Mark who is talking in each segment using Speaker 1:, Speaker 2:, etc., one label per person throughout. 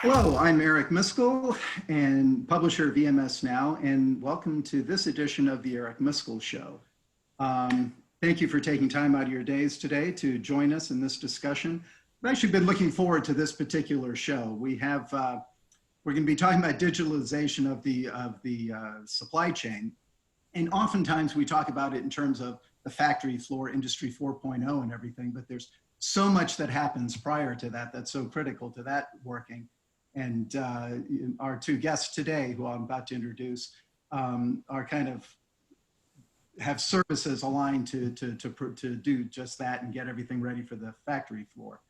Speaker 1: Hello, I'm Eric Miscoll and publisher of EMS Now, and welcome to this edition of the Eric Miscoll Show. Thank you for taking time out of your days today to join us in this discussion. I've actually been looking forward to this particular show. We're going to be talking about digitalization of the supply chain, and oftentimes we talk about it in terms of the factory floor, Industry 4.0 and everything, but there's so much that happens prior to that that's so critical to that working. And our two guests today, who I'm about to introduce, are kind of have services aligned to do just that and get everything ready for the factory floor.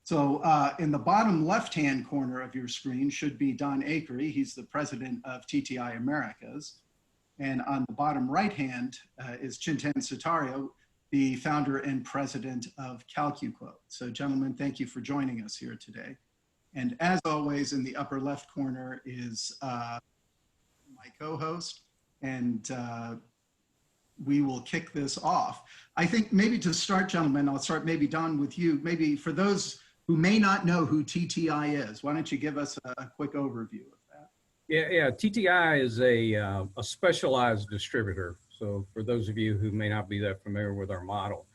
Speaker 1: So in the bottom left-hand corner of your screen should be Don Akery. He's the president of TTI Americas. And on the bottom right-hand is Chintan Sutaria, the founder and president of CalcuQuote. So gentlemen, thank you for joining us here today. And as always, in the upper left corner is my co-host, and we will kick this off. I think maybe to start, gentlemen, I'll start maybe Don with you. Maybe for those who may not know who TTI is, why don't you give us a quick overview of that?
Speaker 2: Yeah. TTI is a specialized distributor. So for those of you who may not be that familiar with our model,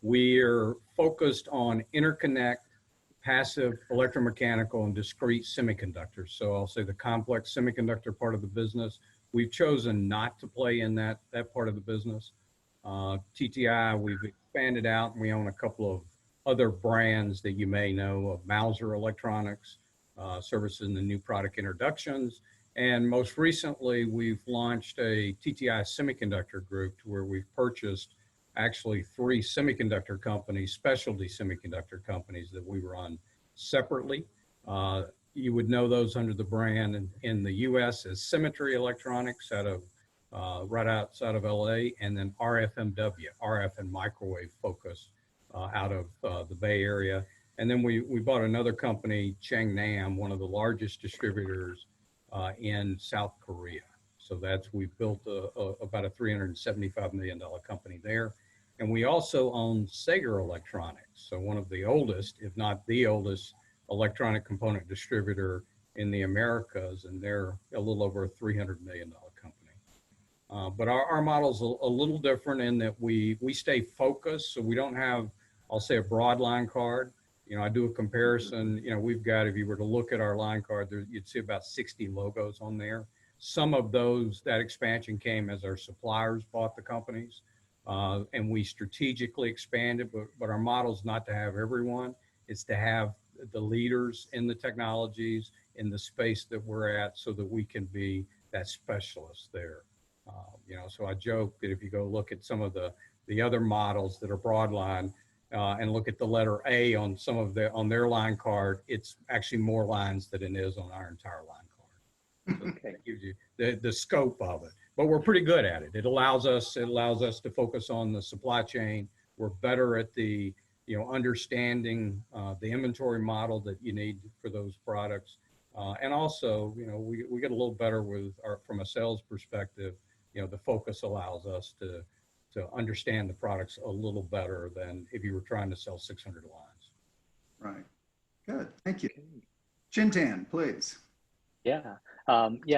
Speaker 2: we're focused on interconnect, passive, electromechanical, and discrete semiconductors. So I'll say the complex semiconductor part of the business. We've chosen not to play in that part of the business. TTI, we've expanded out, and we own a couple of other brands that you may know of: Mouser Electronics, services in the new product introductions. And most recently, we've launched a TTI semiconductor group to where we've purchased actually 3 semiconductor companies, specialty semiconductor companies that we run separately. You would know those under the brand in the US as Symmetry Electronics out of right outside of LA, and then RFMW, RF and microwave focus out of the Bay Area. And then we bought another company, Changnam, one of the largest distributors in South Korea. So we've built about a $375 million company there. And we also own Sager Electronics, so one of the oldest, if not the oldest, electronic component distributor in the Americas, and they're a little over a $300 million company. But our model's a little different in that we stay focused, so we don't have, I'll say, a broad line card. You know, I do a comparison. You know, we've got, if you were to look at our line card, you'd see about 60 logos on there. Some of that expansion came as our suppliers bought the companies. And we strategically expanded, but our model is not to have everyone. It's to have the leaders in the technologies in the space that we're at, so that we can be that specialist there. You know, so I joke that if you go look at some of the other models that are broadline and look at the letter A on on their line card, it's actually more lines than it is on our entire line card. So okay. That gives you the scope of it. But we're pretty good at it. It allows us to focus on the supply chain. We're better at the, understanding the inventory model that you need for those products. And also, we get a little better from a sales perspective. The focus allows us to understand the products a little better than if you were trying to sell 600 lines.
Speaker 1: Right. Good. Thank you. Chintan, please.
Speaker 3: Yeah.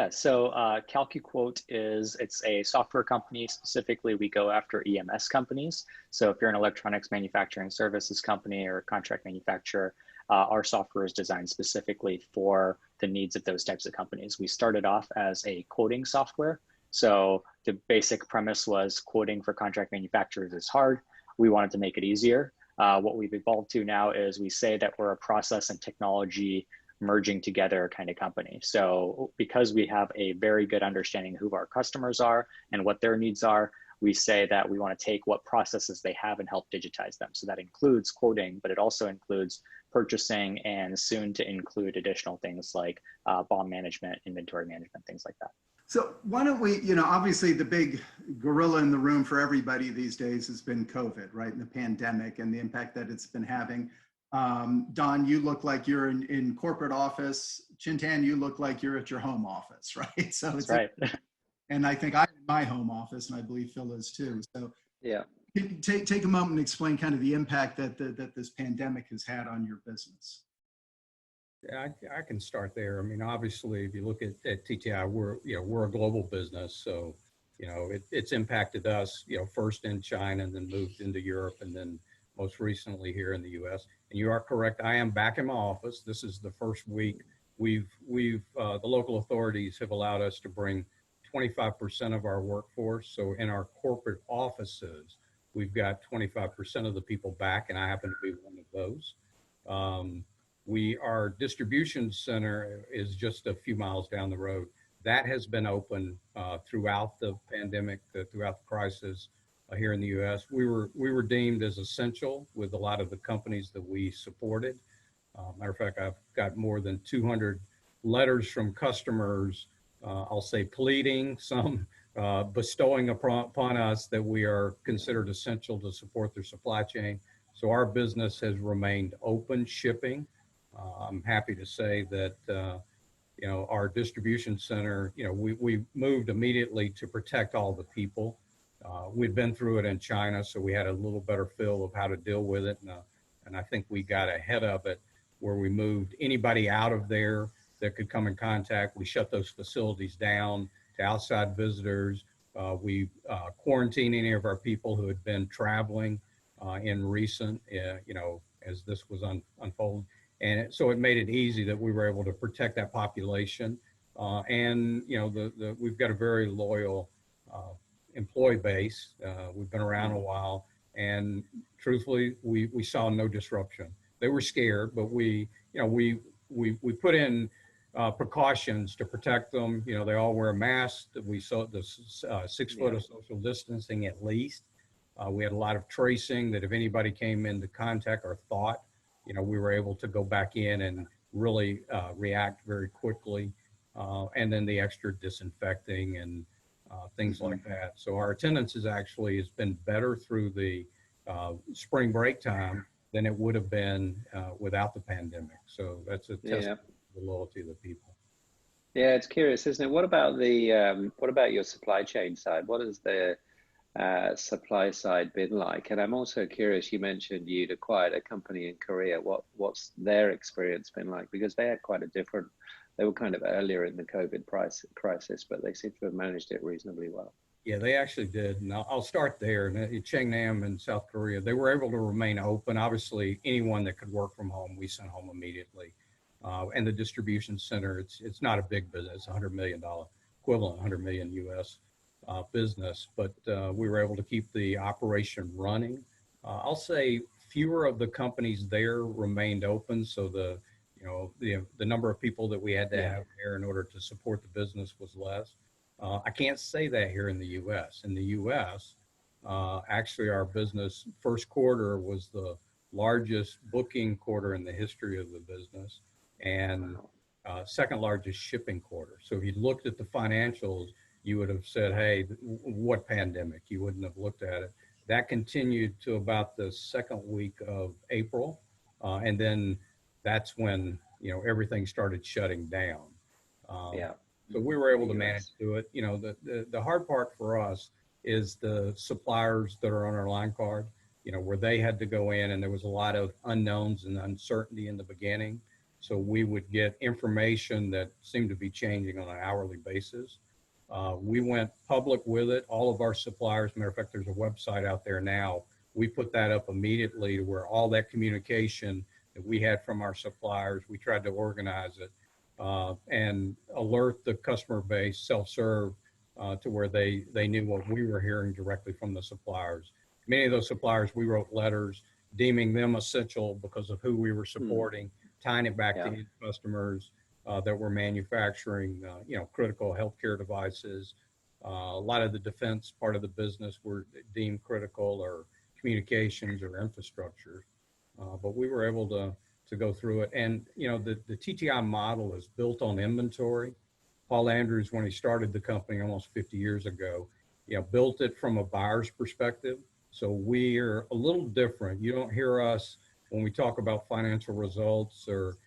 Speaker 3: So CalcuQuote it's a software company. Specifically, we go after EMS companies. So if you're an electronics manufacturing services company or a contract manufacturer, our software is designed specifically for the needs of those types of companies. We started off as a quoting software. So the basic premise was quoting for contract manufacturers is hard. We wanted to make it easier. What we've evolved to now is we say that we're a process and technology merging together kind of company. So because we have a very good understanding of who our customers are and what their needs are, we say that we want to take what processes they have and help digitize them. So that includes quoting, but it also includes purchasing and soon to include additional things like BOM management, inventory management, things like that.
Speaker 1: So why don't we, obviously the big gorilla in the room for everybody these days has been COVID, right? And the pandemic and the impact that it's been having. Don, you look like you're in corporate office. Chintan, you look like you're at your home office, right? So
Speaker 3: that's right.
Speaker 1: And I think I'm in my home office, and I believe Phil is too. So
Speaker 3: yeah,
Speaker 1: take a moment and explain kind of the impact that this pandemic has had on your business.
Speaker 2: Yeah, I can start there. I mean, obviously, if you look at TTI, we're a global business, so it's impacted us, first in China and then moved into Europe and then most recently here in the U.S. And you are correct. I am back in my office. This is the first week. The local authorities have allowed us to bring 25% of our workforce. So in our corporate offices, we've got 25% of the people back, and I happen to be one of those. Our distribution center is just a few miles down the road. That has been open throughout the pandemic, throughout the crisis here in the U.S. We were deemed as essential with a lot of the companies that we supported. Matter of fact, I've got more than 200 letters from customers, I'll say pleading, some bestowing upon us that we are considered essential to support their supply chain. So our business has remained open shipping. I'm happy to say that, our distribution center, we moved immediately to protect all the people. We'd been through it in China, so we had a little better feel of how to deal with it. And I think we got ahead of it where we moved anybody out of there that could come in contact. We shut those facilities down to outside visitors. We quarantined any of our people who had been traveling in recent, as this was unfolding. And so it made it easy that we were able to protect that population. And, we've got a very loyal employee base. We've been around a while, and truthfully, we saw no disruption. They were scared, but we put in precautions to protect them. They all wear masks. We saw the 6 foot of social distancing at least. We had a lot of tracing that if anybody came into contact or thought, we were able to go back in and really react very quickly. And then the extra disinfecting and things like that. So our attendance has been better through the spring break time than it would have been without the pandemic. So that's a testament to the loyalty of the people.
Speaker 4: Yeah, it's curious, isn't it? What about your supply chain side? What has the supply side been like? And I'm also curious, you mentioned you'd acquired a company in Korea. What's their experience been like? Because they had they were kind of earlier in the COVID crisis, but they seem to have managed it reasonably well.
Speaker 2: Yeah, they actually did. And I'll start there. In Cheongnam in South Korea, they were able to remain open. Obviously, anyone that could work from home, we sent home immediately. And the distribution center, it's not a big business, $100 million, equivalent 100 million US business, but we were able to keep the operation running. I'll say fewer of the companies there remained open. So the number of people that we had to have there in order to support the business was less. I can't say that here in the U.S. In the U.S., actually our business first quarter was the largest booking quarter in the history of the business and second largest shipping quarter. So if you looked at the financials, you would have said, hey, what pandemic? You wouldn't have looked at it. That continued to about the second week of April. And then that's when, everything started shutting down. So we were able to manage to it. The hard part for us is the suppliers that are on our line card, where they had to go in and there was a lot of unknowns and uncertainty in the beginning. So we would get information that seemed to be changing on an hourly basis. We went public with it. All of our suppliers, matter of fact, there's a website out there now. We put that up immediately to where all that communication that we had from our suppliers, we tried to organize it and alert the customer base self-serve to where they knew what we were hearing directly from the suppliers. Many of those suppliers, we wrote letters deeming them essential because of who we were supporting, tying it back to customers that were manufacturing, critical healthcare devices. A lot of the defense part of the business were deemed critical, or communications or infrastructure. But we were able to go through it. And, the TTI model is built on inventory. Paul Andrews, when he started the company almost 50 years ago, built it from a buyer's perspective. So we're a little different. You don't hear us when we talk about financial results or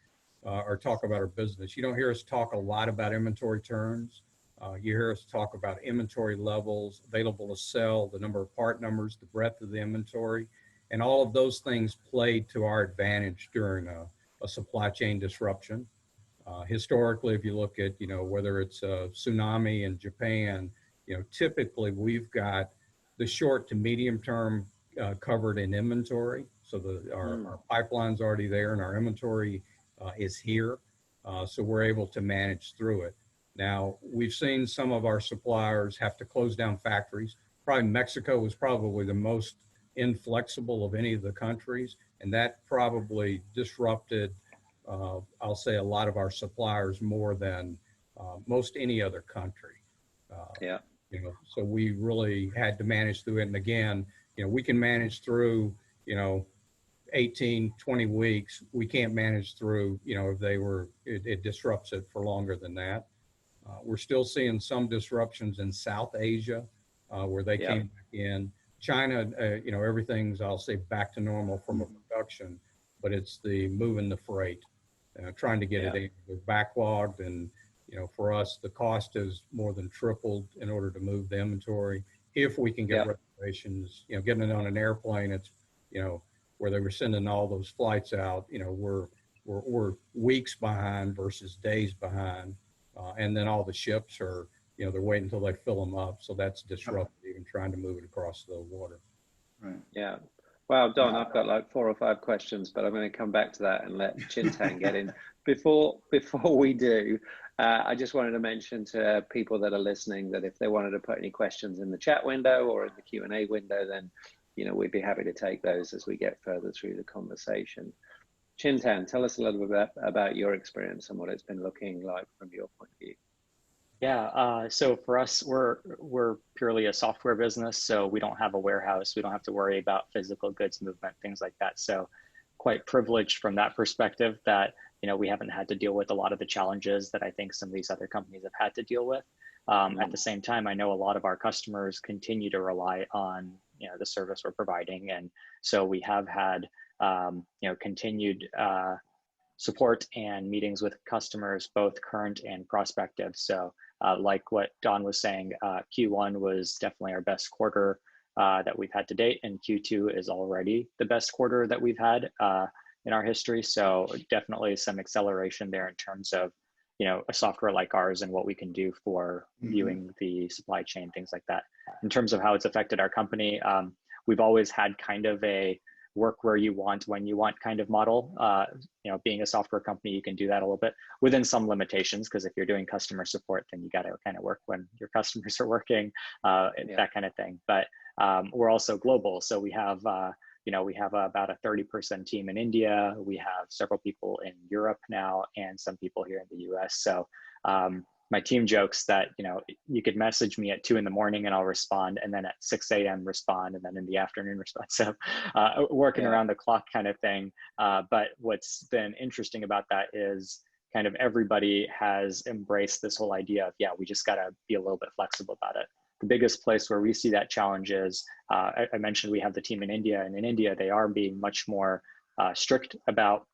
Speaker 2: talk about our business. You don't hear us talk a lot about inventory turns. You hear us talk about inventory levels, available to sell, the number of part numbers, the breadth of the inventory. And all of those things played to our advantage during a a supply chain disruption. Historically, if you look at, whether it's a tsunami in Japan, typically we've got the short to medium term covered in inventory. So our pipeline's already there and our inventory is here. So we're able to manage through it. Now, we've seen some of our suppliers have to close down factories. Probably Mexico was probably the most inflexible of any of the countries, and that probably disrupted, I'll say, a lot of our suppliers more than most any other country.
Speaker 4: Yeah.
Speaker 2: So we really had to manage through it. And again, we can manage through, 18, 20 weeks. We can't manage through, if it disrupts it for longer than that. We're still seeing some disruptions in South Asia where they came back in. China, everything's, I'll say, back to normal from a production, but it's the moving the freight, trying to get it in. We're backlogged, and for us, the cost has more than tripled in order to move the inventory. If we can get reservations, getting it on an airplane, it's, where they were sending all those flights out, we're weeks behind versus days behind. And then all the ships are, they're waiting until they fill them up. So that's disruptive, even trying to move it across the water.
Speaker 1: Right.
Speaker 4: Yeah. Wow, Don, I've got like 4 or 5 questions, but I'm going to come back to that and let Chintan get in. Before we do, I just wanted to mention to people that are listening that if they wanted to put any questions in the chat window or in the Q&A window, then, we'd be happy to take those as we get further through the conversation. Chintan, tell us a little bit about your experience and what it's been looking like from your point of view.
Speaker 3: Yeah, so for us, we're purely a software business, so we don't have a warehouse. We don't have to worry about physical goods movement, things like that. So quite privileged from that perspective that, we haven't had to deal with a lot of the challenges that I think some of these other companies have had to deal with. At the same time, I know a lot of our customers continue to rely on, the service we're providing. And so we have had, continued support and meetings with customers, both current and prospective. So like what Don was saying, Q1 was definitely our best quarter that we've had to date, and Q2 is already the best quarter that we've had in our history. So definitely some acceleration there in terms of, a software like ours and what we can do for viewing the supply chain, things like that. In terms of how it's affected our company, we've always had kind of a work where you want, when you want kind of model. Being a software company, you can do that a little bit within some limitations, because if you're doing customer support, then you got to kind of work when your customers are working, that kind of thing. But we're also global. So we have, we have about a 30-person team in India. We have several people in Europe now and some people here in the US. So my team jokes that, you could message me at 2 in the morning and I'll respond, and then at 6 a.m. respond, and then in the afternoon respond. So working around the clock kind of thing. But what's been interesting about that is kind of everybody has embraced this whole idea of, we just got to be a little bit flexible about it. The biggest place where we see that challenge is, I mentioned we have the team in India, and in India, they are being much more strict about,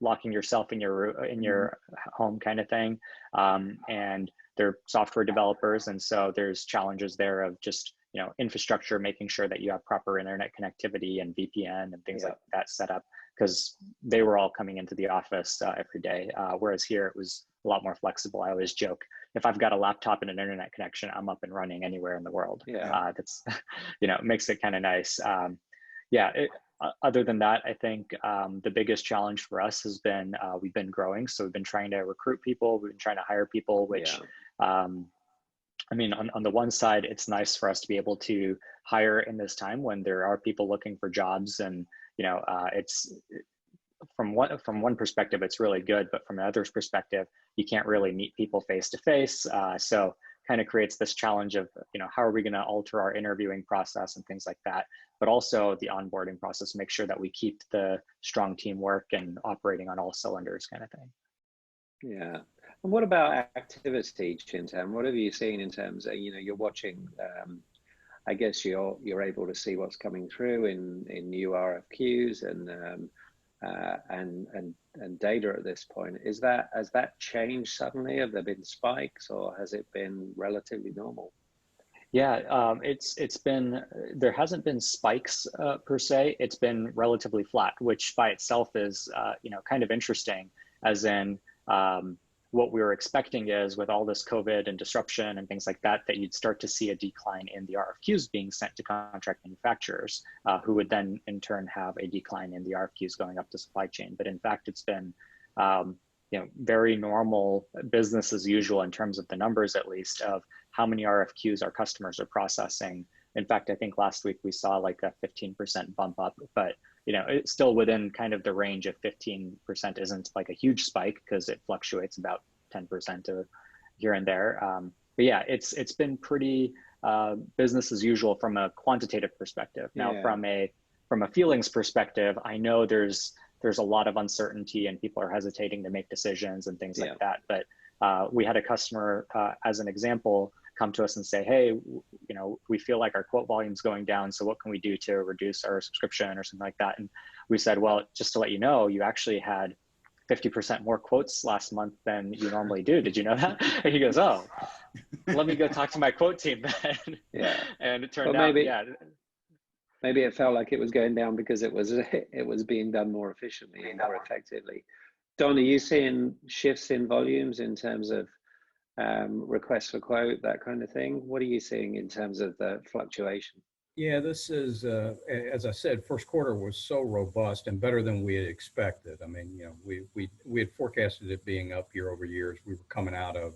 Speaker 3: locking yourself in your home kind of thing. And they're software developers. And so there's challenges there of just, infrastructure, making sure that you have proper internet connectivity and VPN and things like that set up, because they were all coming into the office every day. Whereas here it was a lot more flexible. I always joke, if I've got a laptop and an internet connection, I'm up and running anywhere in the world. That's, makes it kind of nice. Other than that, I think the biggest challenge for us has been, we've been growing. So we've been trying to recruit people, we've been trying to hire people, which, I mean, on the one side, it's nice for us to be able to hire in this time when there are people looking for jobs, and it's from one perspective, it's really good, but from another perspective, you can't really meet people face to face. So kind of creates this challenge of, how are we going to alter our interviewing process and things like that, but also the onboarding process, make sure that we keep the strong teamwork and operating on all cylinders kind of thing.
Speaker 4: Yeah. And what about activity, Chintan? What have you seen in terms of, you're watching, I guess you're able to see what's coming through in new RFQs and data at this point. Has that changed suddenly? Have there been spikes, or has it been relatively normal?
Speaker 3: Yeah, it's been, there hasn't been spikes per se. It's been relatively flat, which by itself is kind of interesting. As in, what we were expecting is with all this COVID and disruption and things like that, that you'd start to see a decline in the RFQs being sent to contract manufacturers, who would then in turn have a decline in the RFQs going up to supply chain. But in fact, it's been very normal business as usual in terms of the numbers, at least, of how many RFQs our customers are processing. In fact, I think last week we saw like a 15% bump up, but it's still within kind of the range of 15% isn't like a huge spike because it fluctuates about 10% of here and there. But yeah, it's been pretty business as usual from a quantitative perspective. Now,
Speaker 4: Yeah.
Speaker 3: from a feelings perspective, I know there's a lot of uncertainty and people are hesitating to make decisions and things like that. But we had a customer, as an example, come to us and say, hey, we feel like our quote volume is going down. So what can we do to reduce our subscription or something like that? And we said, well, just to let you know, you actually had 50% more quotes last month than you normally do. Did you know that? And he goes, oh, let me go talk to my quote team then.
Speaker 4: Yeah.
Speaker 3: And it turned out,
Speaker 4: maybe it felt like it was going down because it was being done more efficiently and more effectively. Don, are you seeing shifts in volumes in terms of requests for quote, that kind of thing? What are you seeing in terms of the fluctuation?
Speaker 2: Yeah, this is, as I said, first quarter was so robust and better than we had expected. I mean, we had forecasted it being up year over year as we were coming out of,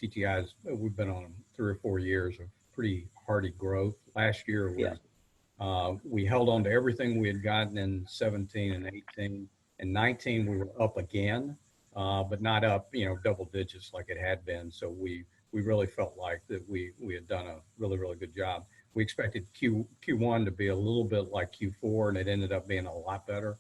Speaker 2: TTI's, we've been on 3 or 4 years of pretty hardy growth. Last year was, we held on to everything we had gotten in 17 and 18. In 19, we were up again, but not up, double digits like it had been. So we really felt like that we had done a really, really good job. We expected Q1 to be a little bit like Q4, and it ended up being a lot better.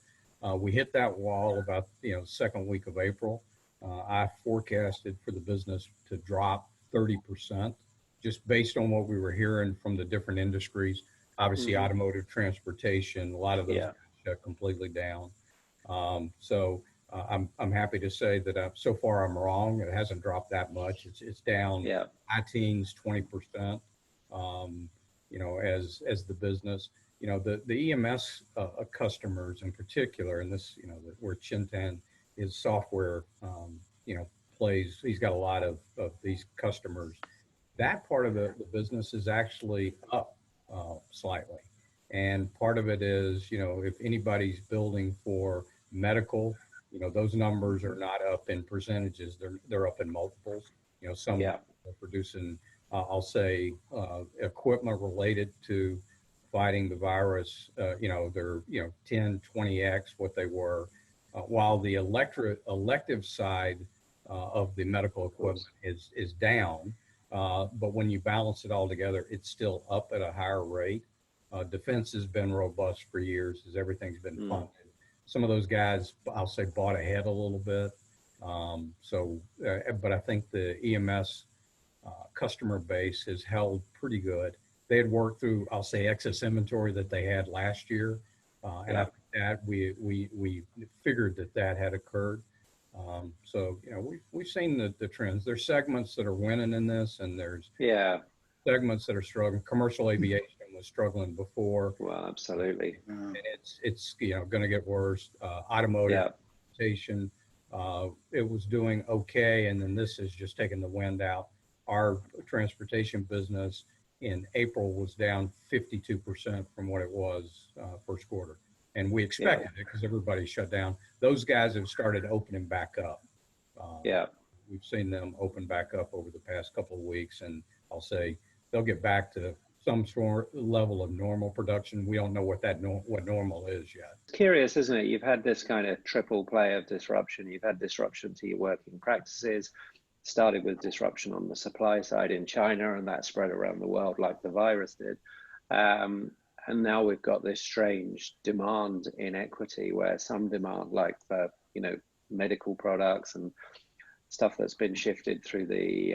Speaker 2: We hit that wall about, second week of April. I forecasted for the business to drop 30%, just based on what we were hearing from the different industries. Obviously, automotive, transportation, a lot of those shut completely down. So I'm happy to say that so far I'm wrong. It hasn't dropped that much. It's down high teens, 20%. As the business, the EMS customers in particular, and this, where Chintan is software, plays. He's got a lot of these customers. That part of the business is actually up slightly. And part of it is, if anybody's building for medical, those numbers are not up in percentages. They're up in multiples. Some are producing, I'll say, equipment related to fighting the virus. They're 10, 20x what they were. While the elective side of the medical equipment is down, but when you balance it all together, it's still up at a higher rate. Defense has been robust for years as everything's been funded. Some of those guys, I'll say, bought ahead a little bit. But I think the EMS customer base has held pretty good. They had worked through, I'll say, excess inventory that they had last year. And I think that we figured that had occurred. We've seen the trends. There's segments that are winning in this, and there's segments that are struggling. Commercial aviation was struggling before.
Speaker 4: Well, absolutely.
Speaker 2: And it's going to get worse. Automotive transportation, it was doing okay, and then this is just taking the wind out. Our transportation business in April was down 52% from what it was first quarter. And we expected it because everybody shut down. Those guys have started opening back up. We've seen them open back up over the past couple of weeks, and I'll say they'll get back to some sort of level of normal production. We don't know what what normal is yet.
Speaker 4: It's curious, isn't it? You've had this kind of triple play of disruption. You've had disruption to your working practices, started with disruption on the supply side in China, and that spread around the world like the virus did. And now we've got this strange demand inequity where some demand, like for, medical products and stuff that's been shifted through the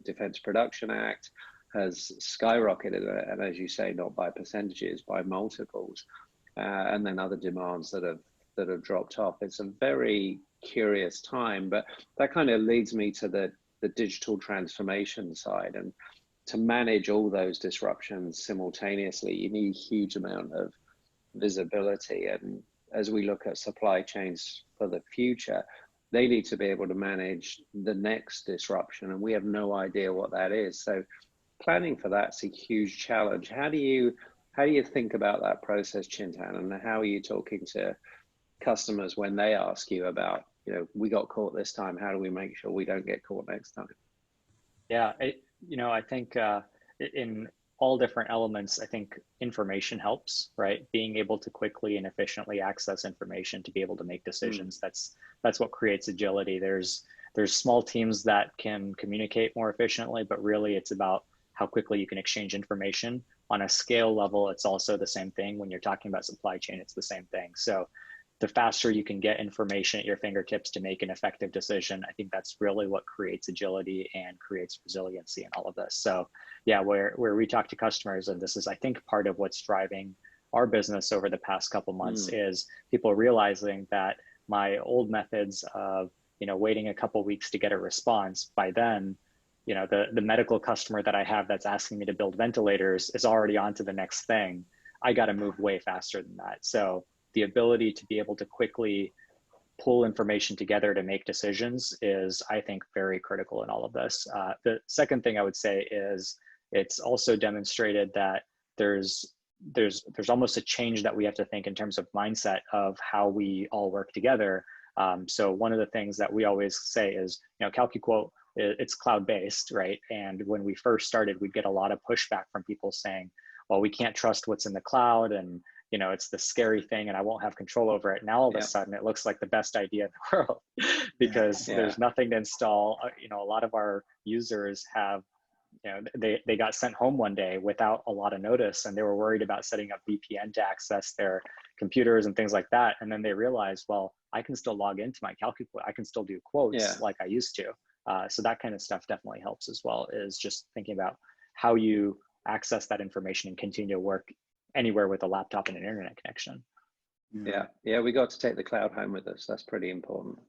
Speaker 4: Defense Production Act, has skyrocketed, and as you say, not by percentages, by multiples, and then other demands that have dropped off. It's a very curious time, but that kind of leads me to the digital transformation side. And to manage all those disruptions simultaneously, you need a huge amount of visibility. And as we look at supply chains for the future, they need to be able to manage the next disruption, and we have no idea what that is. So planning for that's a huge challenge. How do you think about that process, Chintan, and how are you talking to customers when they ask you about, we got caught this time, how do we make sure we don't get caught next time?
Speaker 3: Yeah, I think in all different elements, I think information helps, right? Being able to quickly and efficiently access information to be able to make decisions. That's what creates agility. There's small teams that can communicate more efficiently, but really it's about how quickly you can exchange information. On a scale level, it's also the same thing. When you're talking about supply chain, it's the same thing. So the faster you can get information at your fingertips to make an effective decision, I think that's really what creates agility and creates resiliency in all of this. So yeah, where we talk to customers, and this is, I think, part of what's driving our business over the past couple months, is people realizing that my old methods of, waiting a couple weeks to get a response, by then, the medical customer that I have that's asking me to build ventilators is already on to the next thing. I got to move way faster than that. So the ability to be able to quickly pull information together to make decisions is, I think, very critical in all of this. The second thing I would say is it's also demonstrated that there's almost a change that we have to think in terms of mindset of how we all work together. So one of the things that we always say is, CalcuQuote, it's cloud-based, right? And when we first started, we'd get a lot of pushback from people saying, well, we can't trust what's in the cloud, and it's the scary thing and I won't have control over it. Now all of a sudden it looks like the best idea in the world because there's nothing to install. A lot of our users have, they got sent home one day without a lot of notice, and they were worried about setting up VPN to access their computers and things like that. And then they realized, well, I can still log into my CalcuQuote. I can still do quotes like I used to. So that kind of stuff definitely helps as well, is just thinking about how you access that information and continue to work anywhere with a laptop and an internet connection.
Speaker 4: Yeah, we got to take the cloud home with us. That's pretty important.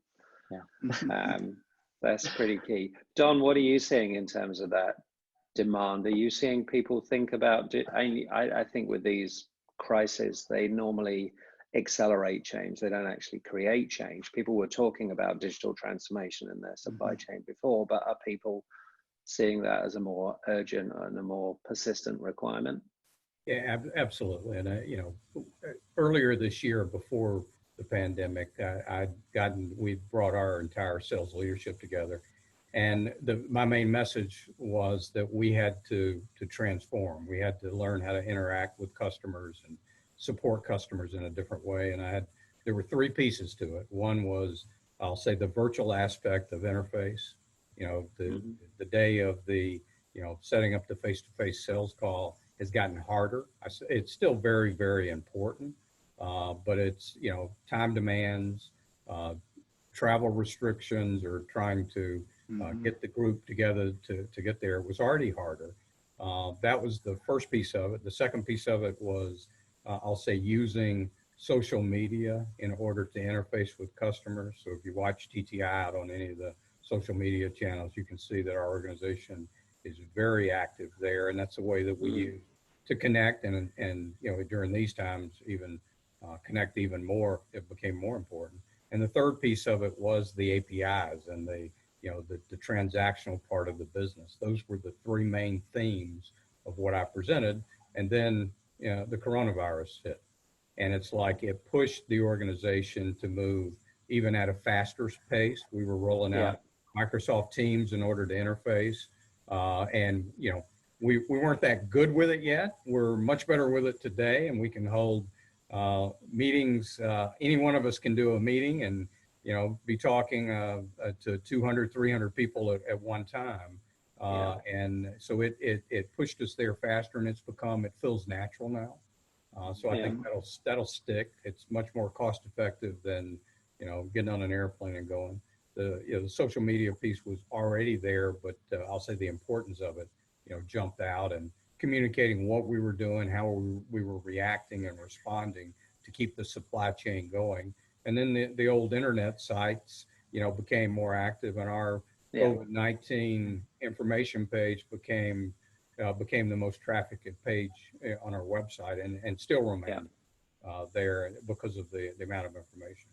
Speaker 4: That's pretty key. Don, what are you seeing in terms of that demand? Are you seeing people think about it? I think with these crises, they normally accelerate change. They don't actually create change. People were talking about digital transformation in their supply chain before, but are people seeing that as a more urgent and a more persistent requirement?
Speaker 2: Yeah, absolutely. And, earlier this year, before the pandemic, we brought our entire sales leadership together. And my main message was that we had to transform. We had to learn how to interact with customers and support customers in a different way. And there were three pieces to it. One was, I'll say, the virtual aspect of interface. The day of the, setting up the face-to-face sales call has gotten harder. It's still very, very important, but it's, time demands, travel restrictions, or trying to get the group together to get there was already harder. That was the first piece of it. The second piece of it was, I'll say, using social media in order to interface with customers. So if you watch TTI out on any of the social media channels, you can see that our organization is very active there, and that's a way that we use to connect, and during these times even connect even more. It became more important. And the third piece of it was the APIs and the transactional part of the business. Those were the three main themes of what I presented. And then the coronavirus hit, and it's like it pushed the organization to move even at a faster pace. We were rolling out Microsoft Teams in order to interface. And we weren't that good with it yet. We're much better with it today, and we can hold meetings. Any one of us can do a meeting and be talking to 200, 300 people at one time. And so it pushed us there faster, and it feels natural now. So I think that'll stick. It's much more cost effective than getting on an airplane and going. The social media piece was already there, but I'll say the importance of it, jumped out, and communicating what we were doing, how we were reacting and responding to keep the supply chain going. And then the old internet sites, became more active, and our COVID-19 information page became became the most trafficked page on our website, and still remains there because of the amount of information.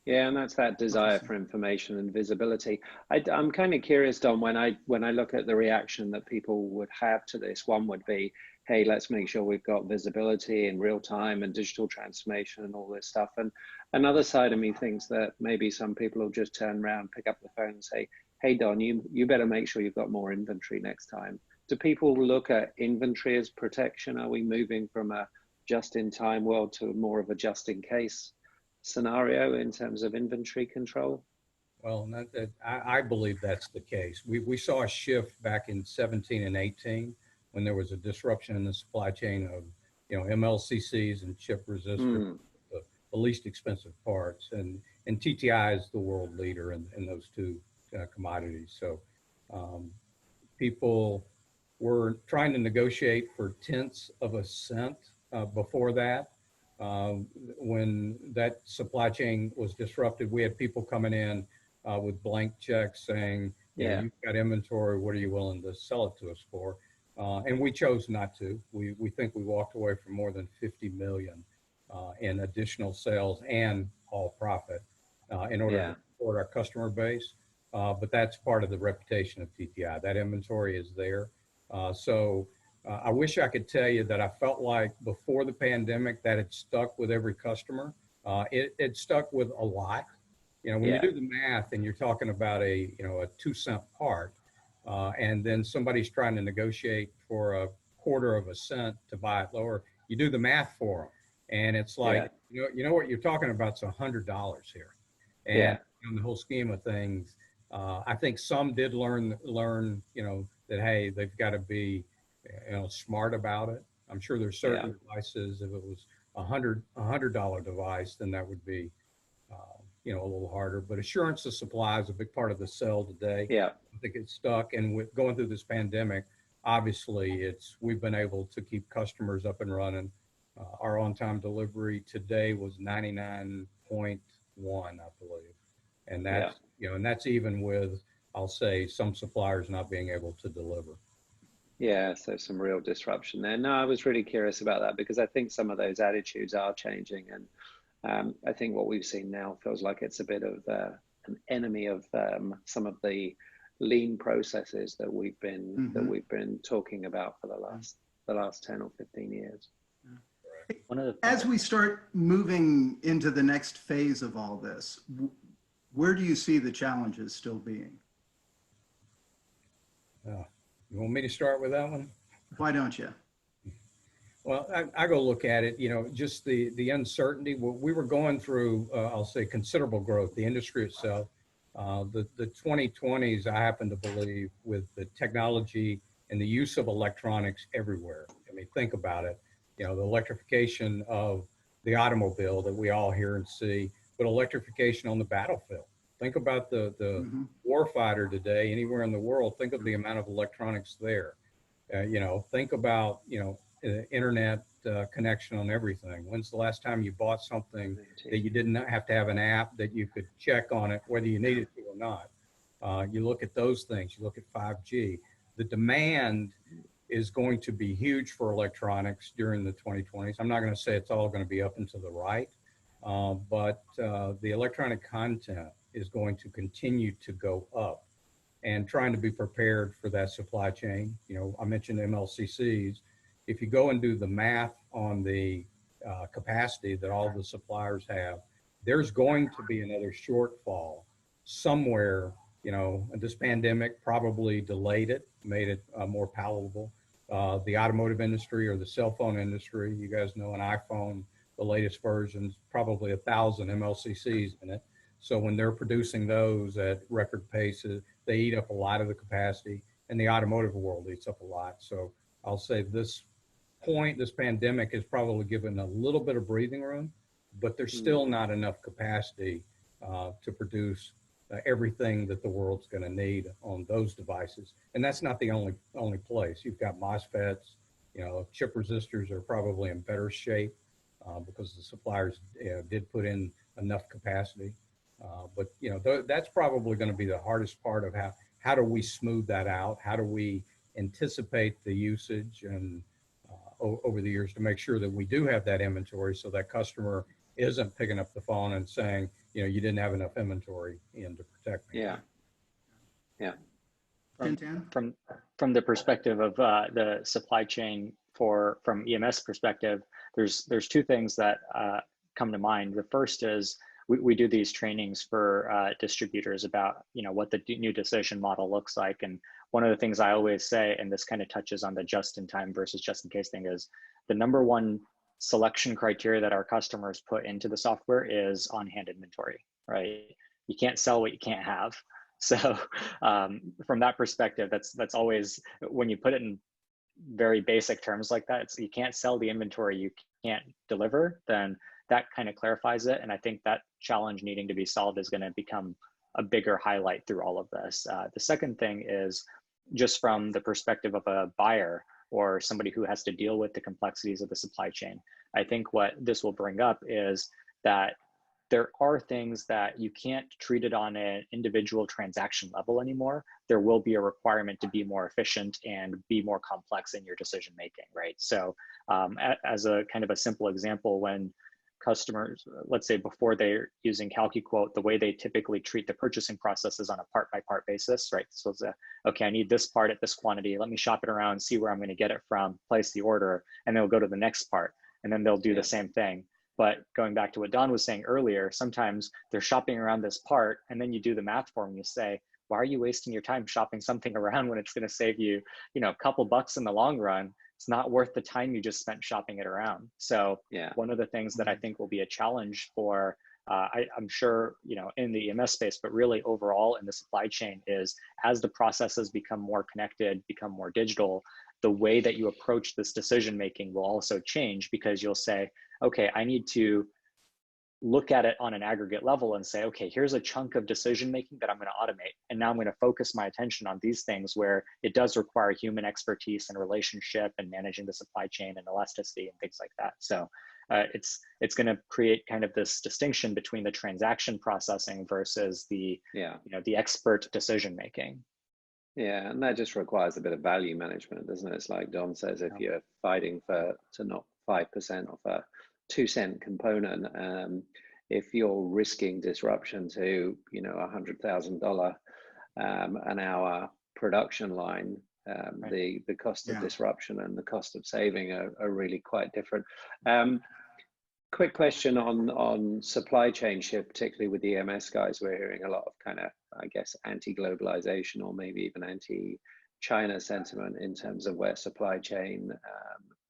Speaker 4: Yeah, and that's that desire for information and visibility. I'm kind of curious, Don, when I look at the reaction that people would have to this, one would be, hey, let's make sure we've got visibility in real time and digital transformation and all this stuff. And another side of me thinks that maybe some people will just turn around, pick up the phone and say, hey, Don, you better make sure you've got more inventory next time. Do people look at inventory as protection? Are we moving from a just-in-time world to more of a just-in-case scenario in terms of inventory control?
Speaker 2: Well, I believe that's the case. We saw a shift back in 17 and 18 when there was a disruption in the supply chain of, MLCCs and chip resistors, the least expensive parts, and TTI is the world leader in those two commodities. So people were trying to negotiate for tenths of a cent before that. When that supply chain was disrupted, we had people coming in with blank checks saying, you've got inventory, what are you willing to sell it to us for? And we chose not to. We think we walked away from more than 50 million in additional sales and all profit in order to support our customer base. But that's part of the reputation of TTI. That inventory is there. I wish I could tell you that I felt like before the pandemic that it stuck with every customer. It stuck with a lot. When you do the math and you're talking about a 2-cent part, and then somebody's trying to negotiate for a quarter of a cent to buy it lower, you do the math for them, and it's like you know what you're talking about is $100 here, and in the whole scheme of things, I think some did learn that hey, they've got to be smart about it. I'm sure there's certain devices, if it was $100 device, then that would be, a little harder, but assurance of supply is a big part of the sell today. I think it's stuck. And with going through this pandemic, obviously we've been able to keep customers up and running. Our on-time delivery today was 99.1, I believe. And that's, and that's even with, I'll say, some suppliers not being able to deliver.
Speaker 4: Yeah, so some real disruption there. No, I was really curious about that because I think some of those attitudes are changing, and I think what we've seen now feels like it's a bit of an enemy of some of the lean processes that we've been talking about for the last 10 or 15 years.
Speaker 1: As we start moving into the next phase of all this, where do you see the challenges still being?
Speaker 2: You want me to start with that one?
Speaker 1: Why don't you?
Speaker 2: Well, I go look at it, just the uncertainty. We were going through, I'll say, considerable growth, the industry itself. The 2020s, I happen to believe, with the technology and the use of electronics everywhere. I mean, think about it. The electrification of the automobile that we all hear and see, but electrification on the battlefield. Think about the warfighter today, anywhere in the world. Think of the amount of electronics there. Think about, internet connection on everything. When's the last time you bought something that you didn't have to have an app that you could check on it, whether you needed to or not? You look at those things, you look at 5G. The demand is going to be huge for electronics during the 2020s. I'm not going to say it's all going to be up and to the right, but the electronic content is going to continue to go up, and trying to be prepared for that supply chain. I mentioned MLCCs. If you go and do the math on the capacity that all the suppliers have, there's going to be another shortfall somewhere. This pandemic probably delayed it, made it more palatable. The automotive industry or the cell phone industry, you guys know an iPhone, the latest versions, probably 1,000 MLCCs in it. So when they're producing those at record paces, they eat up a lot of the capacity, and the automotive world eats up a lot. So I'll say this pandemic has probably given a little bit of breathing room, but there's still not enough capacity to produce everything that the world's going to need on those devices. And that's not the only place. You've got MOSFETs, chip resistors are probably in better shape because the suppliers did put in enough capacity. But that's probably going to be the hardest part of how do we smooth that out? How do we anticipate the usage and over the years to make sure that we do have that inventory so that customer isn't picking up the phone and saying, you know, you didn't have enough inventory in to protect me.
Speaker 4: Yeah. Yeah.
Speaker 3: From the perspective of the supply chain from EMS perspective, there's two things that come to mind. The first is we do these trainings for distributors about, you know, what the new decision model looks like. And one of the things I always say, and this kind of touches on the just-in-time versus just-in-case thing, is the number one selection criteria that our customers put into the software is on-hand inventory, right? You can't sell what you can't have. So from that perspective, that's always, when you put it in very basic terms like that, you can't sell the inventory you can't deliver, then that kind of clarifies it. And I think that challenge needing to be solved is going to become a bigger highlight through all of this. The second thing is just from the perspective of a buyer or somebody who has to deal with the complexities of the supply chain. I think what this will bring up is that there are things that you can't treat it on an individual transaction level anymore. There will be a requirement to be more efficient and be more complex in your decision making, right? So as a kind of a simple example, when customers, let's say before they're using CalcuQuote, the way they typically treat the purchasing process is on a part-by-part basis, right? So it's okay, I need this part at this quantity. Let me shop it around, see where I'm going to get it from, place the order, and then we'll go to the next part, and then they'll do the same thing. But going back to what Don was saying earlier, sometimes they're shopping around this part, and then you do the math for them. You say, why are you wasting your time shopping something around when it's going to save you, you know, a couple bucks in the long run? It's not worth the time you just spent shopping it around. So one of the things that I think will be a challenge for, I'm sure, you know, in the EMS space, but really overall in the supply chain, is as the processes become more connected, become more digital, the way that you approach this decision making will also change, because you'll say, okay, I need to look at it on an aggregate level and say, okay, here's a chunk of decision making that I'm going to automate. And now I'm going to focus my attention on these things where it does require human expertise and relationship and managing the supply chain and elasticity and things like that. So it's going to create kind of this distinction between the transaction processing versus the, you know, the expert decision making.
Speaker 4: Yeah, and that just requires a bit of value management, doesn't it? It's like Don says, if you're fighting to knock 5% off a 2-cent component, if you're risking disruption to, you know, $100,000 an hour production line, the cost of disruption and the cost of saving are really quite different. Quick question on supply chain shift, particularly with the EMS guys. We're hearing a lot of kind of, I guess, anti-globalization or maybe even anti-China sentiment in terms of where supply chain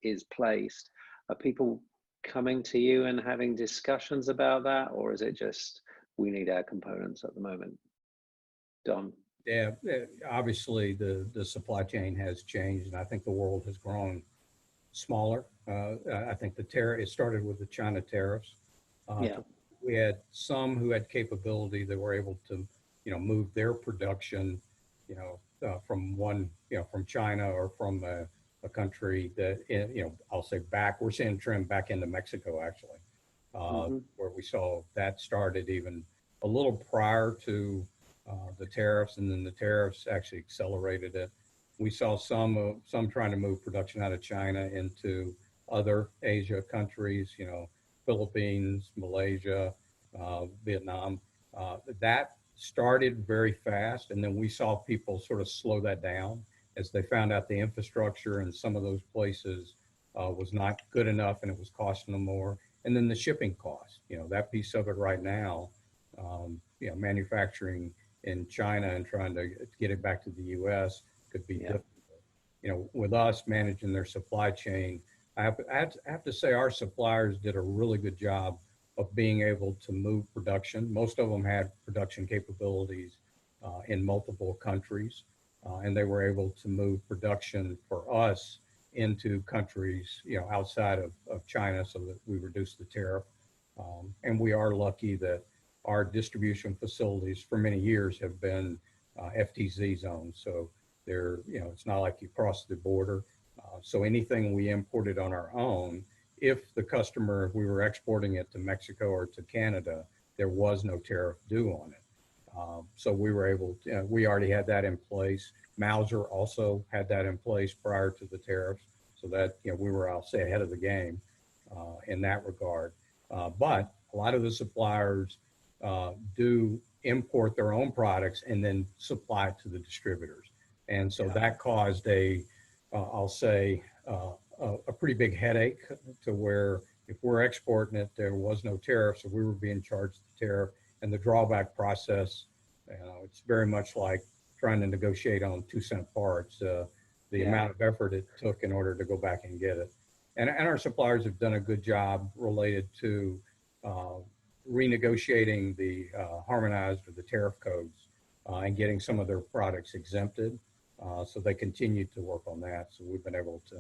Speaker 4: is placed. Are people coming to you and having discussions about that, or is it just we need our components at the moment? Don?
Speaker 2: Yeah, obviously the supply chain has changed, and I think the world has grown smaller. I think it started with the China tariffs. We had some who had capability that were able to, you know, move their production, you know, from China or from a country that, you know, I'll say we're seeing a trend back into Mexico, actually, where we saw that started even a little prior to the tariffs, and then the tariffs actually accelerated it. We saw some trying to move production out of China into other Asia countries, you know, Philippines, Malaysia, Vietnam. That started very fast, and then we saw people sort of slow that down as they found out the infrastructure in some of those places was not good enough and it was costing them more. And then the shipping cost, you know, that piece of it right now, you know, manufacturing in China and trying to get it back to the US could be difficult. You know, with us managing their supply chain, I have to say our suppliers did a really good job of being able to move production. Most of them had production capabilities in multiple countries. And they were able to move production for us into countries, you know, outside of China, so that we reduced the tariff. And we are lucky that our distribution facilities for many years have been FTZ zones. So they're, you know, it's not like you cross the border. So anything we imported on our own, if we were exporting it to Mexico or to Canada, there was no tariff due on it. So we were able to, we already had that in place. Mauser also had that in place prior to the tariffs. So that, we were, I'll say, ahead of the game in that regard. But a lot of the suppliers do import their own products and then supply it to the distributors. And so that caused I'll say, a pretty big headache to where if we're exporting it, there was no tariff, so we were being charged the tariff. And the drawback process, it's very much like trying to negotiate on 2-cent parts, the amount of effort it took in order to go back and get it. And our suppliers have done a good job related to renegotiating the harmonized or the tariff codes and getting some of their products exempted. So they continue to work on that. So we've been able to,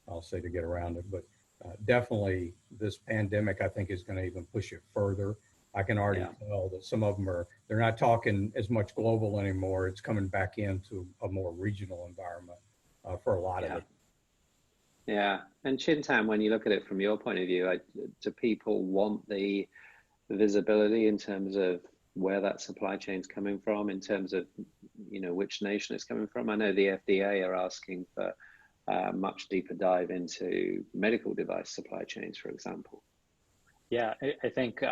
Speaker 2: I'll say, to get around it. But definitely this pandemic, I think, is going to even push it further. I can already tell that some of them they're not talking as much global anymore. It's coming back into a more regional environment for a lot of it.
Speaker 4: Yeah. And Chintan, when you look at it from your point of view, do people want the visibility in terms of where that supply chain is coming from, in terms of, which nation it's coming from? I know the FDA are asking for a much deeper dive into medical device supply chains, for example.
Speaker 3: Yeah, I think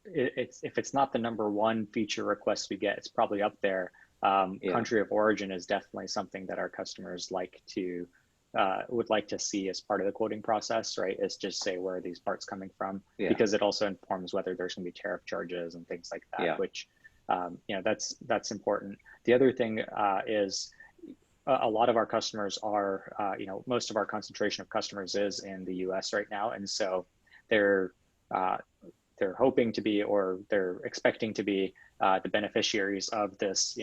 Speaker 3: if it's not the #1 feature request we get, it's probably up there. Country of origin is definitely something that our customers would like to see as part of the quoting process, right? Is just say, where are these parts coming from? Because it also informs whether there's going to be tariff charges and things like that, which, that's important. The other thing is a lot of our customers are, most of our concentration of customers is in the US right now. And so they're hoping to be, or they're expecting to be the beneficiaries of this,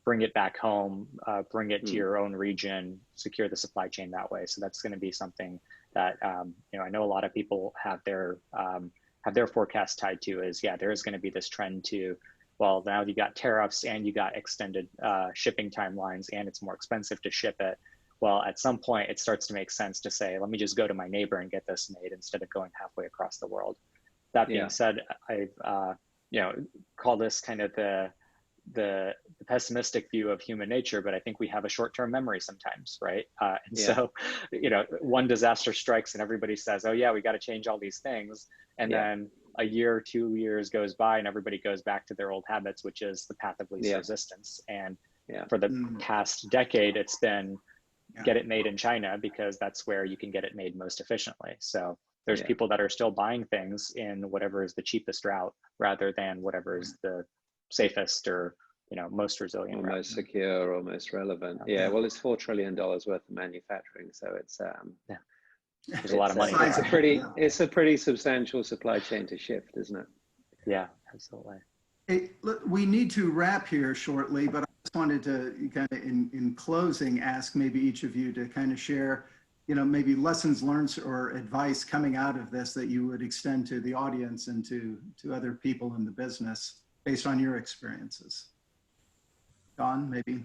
Speaker 3: bring it back home, bring it to your own region, secure the supply chain that way. So that's going to be something that, I know a lot of people have their forecast tied to is, there is going to be this trend to, well, now you got tariffs and you got extended shipping timelines and it's more expensive to ship it. Well, at some point it starts to make sense to say, let me just go to my neighbor and get this made instead of going halfway across the world. That being said, I've, call this kind of the pessimistic view of human nature, but I think we have a short-term memory sometimes, right? So, one disaster strikes and everybody says, oh yeah, we got to change all these things. And then a year, 2 years goes by and everybody goes back to their old habits, which is the path of least resistance. And for the past decade, it's been get it made in China because that's where you can get it made most efficiently. So there's people that are still buying things in whatever is the cheapest route rather than whatever is the safest or most resilient,
Speaker 4: or most secure or most relevant. Well, it's $4 trillion worth of manufacturing, so it's
Speaker 3: there's a lot of money.
Speaker 4: It's a pretty substantial supply chain to shift, isn't it?
Speaker 3: Yeah, absolutely.
Speaker 1: Hey, look, we need to wrap here shortly, but I just wanted to kind of in closing ask maybe each of you to kind of share maybe lessons learned or advice coming out of this that you would extend to the audience and to other people in the business based on your experiences. Don, maybe?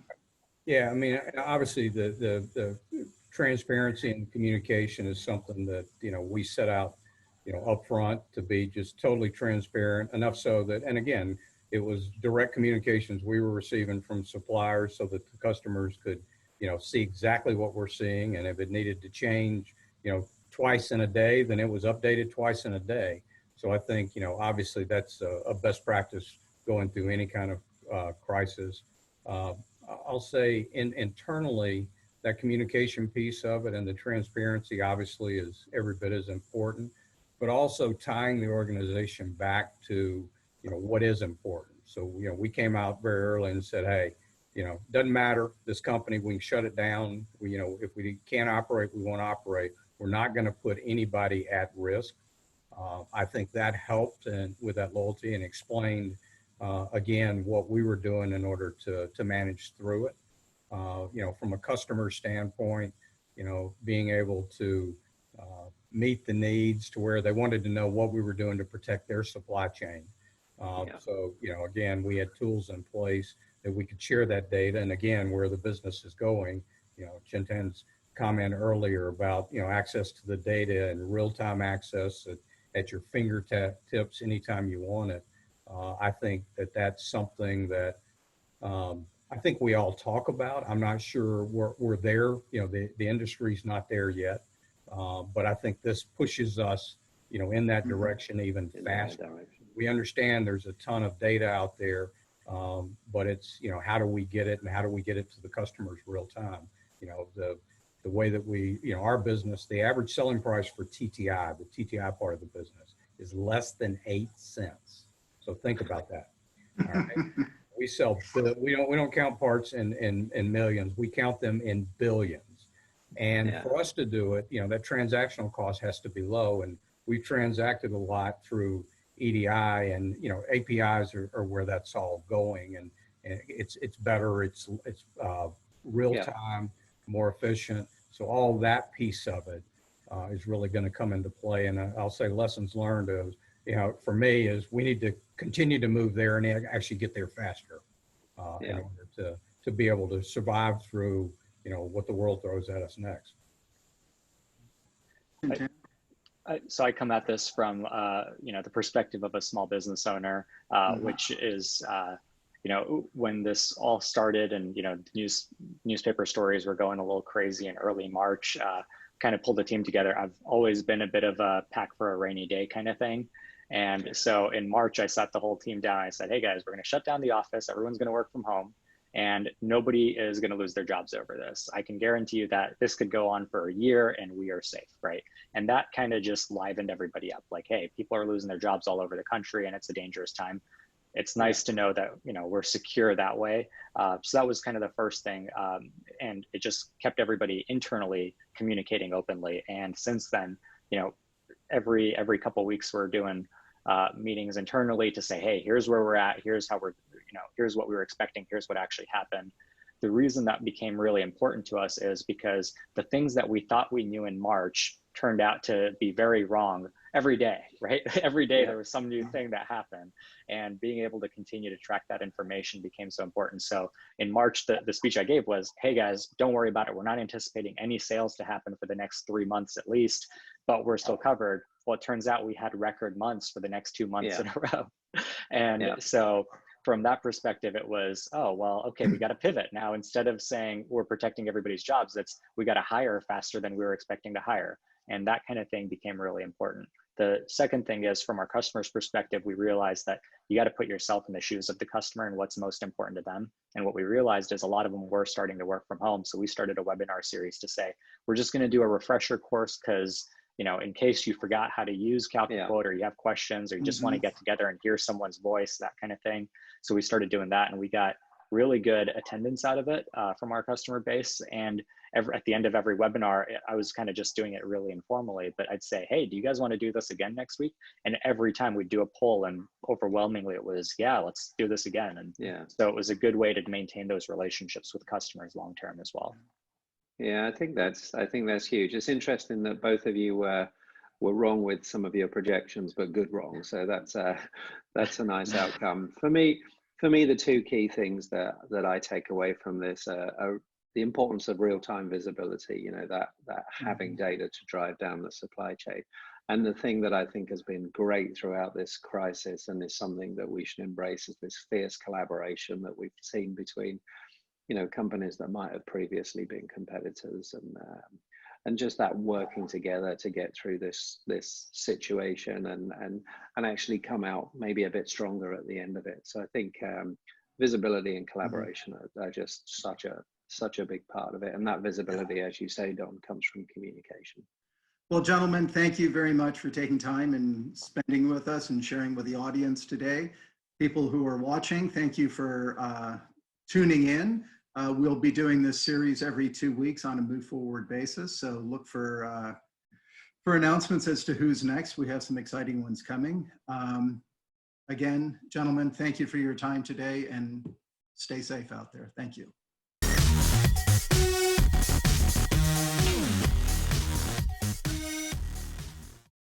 Speaker 2: Yeah, I mean, obviously the transparency and communication is something that, we set out, up front to be just totally transparent, enough so that, and again, it was direct communications we were receiving from suppliers so that the customers could, see exactly what we're seeing. And if it needed to change, twice in a day, then it was updated twice in a day. So I think, obviously that's a best practice going through any kind of crisis. I'll say internally, that communication piece of it and the transparency obviously is every bit as important, but also tying the organization back to, what is important. So, we came out very early and said, hey, doesn't matter, this company, we can shut it down. If we can't operate, we won't operate. We're not going to put anybody at risk. I think that helped and with that loyalty and explained, again, what we were doing in order to manage through it. From a customer standpoint, being able to meet the needs to where they wanted to know what we were doing to protect their supply chain. So, again, we had tools in place that we could share that data. And again, where the business is going, Chintan's comment earlier about, access to the data and real-time access at your fingertips anytime you want it. I think that that's something that I think we all talk about. I'm not sure we're there. You know, the industry's not there yet, but I think this pushes us, you know, in that direction even faster. We understand there's a ton of data out there, but it's, you know, how do we get it and how do we get it to the customers real time? You know, the way that we, you know, our business, the average selling price for TTI, the TTI part of the business, is less than 8 cents. So think about that. All right. We don't count parts in millions. We count them in billions. And for us to do it, you know, that transactional cost has to be low. And we've transacted a lot through EDI, and, you know, APIs are where that's all going. And it's better. It's real time, more efficient. So all that piece of it is really going to come into play. And I'll say lessons learned is, you know, for me is we need to continue to move there and actually get there faster in order to be able to survive through, you know, what the world throws at us next.
Speaker 3: So I come at this from, you know, the perspective of a small business owner, which is, you know, when this all started and, you know, newspaper stories were going a little crazy in early March, kind of pulled the team together. I've always been a bit of a pack for a rainy day kind of thing. And so in March, I sat the whole team down. I said, hey guys, we're going to shut down the office. Everyone's going to work from home and nobody is going to lose their jobs over this. I can guarantee you that this could go on for a year and we are safe, right? And that kind of just livened everybody up. Like, hey, people are losing their jobs all over the country and it's a dangerous time. It's nice to know that, you know, we're secure that way. So that was kind of the first thing. And it just kept everybody internally communicating openly. And since then, you know, every couple of weeks we're doing meetings internally to say, hey, here's where we're at. Here's how we're, you know, here's what we were expecting. Here's what actually happened. The reason that became really important to us is because the things that we thought we knew in March turned out to be very wrong every day, right? Every day there was some new thing that happened, and being able to continue to track that information became so important. So in March, the speech I gave was, hey guys, don't worry about it. We're not anticipating any sales to happen for the next 3 months at least, but we're still covered. Well, it turns out we had record months for the next 2 months in a row. And so from that perspective, it was, oh, well, okay, we got to pivot now. Instead of saying we're protecting everybody's jobs, it's we got to hire faster than we were expecting to hire. And that kind of thing became really important. The second thing is, from our customer's perspective, we realized that you got to put yourself in the shoes of the customer and what's most important to them. And what we realized is a lot of them were starting to work from home. So we started a webinar series to say, we're just going to do a refresher course because, you know, in case you forgot how to use CalcuQuote or you have questions or you just want to get together and hear someone's voice, that kind of thing. So we started doing that and we got really good attendance out of it from our customer base. And at the end of every webinar, I was kind of just doing it really informally, but I'd say, hey, do you guys want to do this again next week? And every time we'd do a poll, and overwhelmingly it was, yeah, let's do this again. And so it was a good way to maintain those relationships with customers long-term as well.
Speaker 4: Yeah, I think that's huge. It's interesting that both of you were wrong with some of your projections, but good wrong. So that's a nice outcome. For me, the two key things that I take away from this are the importance of real-time visibility, you know, that having data to drive down the supply chain. And the thing that I think has been great throughout this crisis, and is something that we should embrace, is this fierce collaboration that we've seen between, you know, companies that might have previously been competitors, and just that working together to get through this situation and actually come out maybe a bit stronger at the end of it. So I think visibility and collaboration are just such a big part of it. And that visibility, as you say, Don, comes from communication.
Speaker 1: Well, gentlemen, thank you very much for taking time and spending with us and sharing with the audience today. People who are watching, thank you for tuning in. We'll be doing this series every 2 weeks on a move forward basis. So look for announcements as to who's next. We have some exciting ones coming. Again, gentlemen, thank you for your time today and stay safe out there. Thank you.